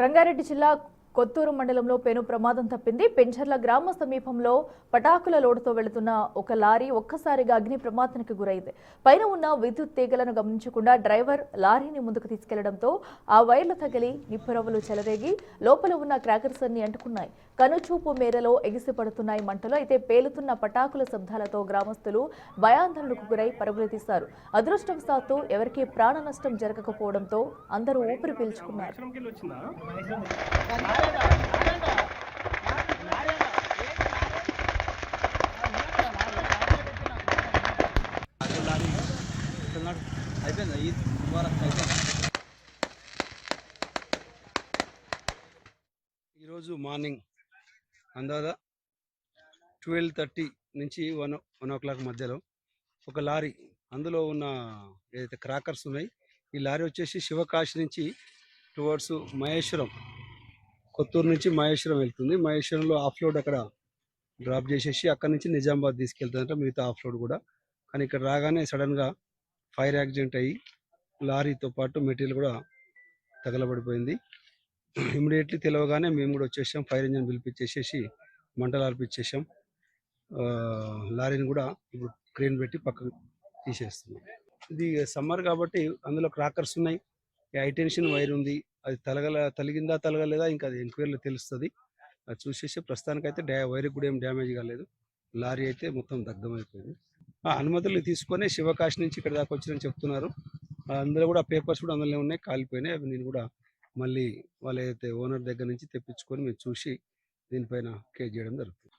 రంగారెడ్డి జిల్లా కొత్తూరు మండలంలో పెను ప్రమాదం తప్పింది. పెంచర్ల గ్రామ సమీపంలో పటాకుల లోడుతో వెళుతున్న ఒక లారీ ఒక్కసారిగా అగ్ని ప్రమాదానికి గురైంది. పైన ఉన్న విద్యుత్ తీగలను గమనించకుండా డ్రైవర్ లారీని ముందుకు తీసుకెళ్లడంతో ఆ వైర్లు తగిలి నిప్పురవ్వలు చెలరేగి లోపల ఉన్న క్రాకర్స్ అన్ని అంటుకున్నాయి. కనుచూపు మేరలో ఎగిసిపడుతున్నాయి మంటలు. అయితే పేలుతున్న పటాకుల శబ్దాలతో గ్రామస్తులు భయాందోళనకు గురై పరుగులు తీశారు. అదృష్టవశాత్తు ఎవరికీ ప్రాణ నష్టం జరగకపోవడంతో అందరూ ఊపిరి పీల్చుకున్నారు. ఈరోజు మార్నింగ్ అందాదా 12:30 నుంచి 1 o'clock మధ్యలో ఒక లారీ, అందులో ఉన్న ఏదైతే క్రాకర్స్ ఉన్నాయి, ఈ లారీ వచ్చేసి శివకాశి నుంచి టువర్డ్స్ మహేశ్వరం, కొత్తూరు నుంచి మహేశ్వరం వెళ్తుంది. మహేశ్వరంలో ఆఫ్ లోడ్ అక్కడ డ్రాప్ చేసేసి అక్కడ నుంచి నిజామాబాద్ తీసుకెళ్తుందంట, మిగతా ఆఫ్ లోడ్ కూడా. కానీ ఇక్కడ రాగానే సడన్గా ఫైర్ యాక్సిడెంట్ అయ్యి లారీతో పాటు మెటీరియల్ కూడా తగలబడిపోయింది. ఇమీడియట్లీ తెలవగానే మేము కూడా వచ్చేసాం, ఫైర్ ఇంజన్ పిలిపించేసేసి మంటలు ఆర్పించేసాం. లారీని కూడా ఇప్పుడు క్రేన్ పెట్టి పక్కకు తీసేస్తున్నాం. ఇది సమ్మర్ కాబట్టి అందులో క్రాకర్స్ ఉన్నాయి, హైటెన్షన్ వైర్ ఉంది. అది తలిగిందా తలగలేదా ఇంకా అది ఎంక్వైరీలో తెలుస్తుంది. అది చూసేసి ప్రస్తుతానికైతే వైర్కి కూడా ఏం డ్యామేజ్ కాలేదు. లారీ అయితే మొత్తం దగ్ధమైపోయింది. అనుమతులు తీసుకొని శివకాశి నుంచి ఇక్కడ దాకా వచ్చిందని చెప్తున్నారు. అందులో కూడా పేపర్స్ కూడా అందులో ఉన్నాయి, కాలిపోయినాయి. అవి నేను కూడా మళ్ళీ వాళ్ళ ఏదైతే ఓనర్ దగ్గర నుంచి తెప్పించుకొని మేము చూసి దీనిపైన కేసు చేయడం జరుగుతుంది.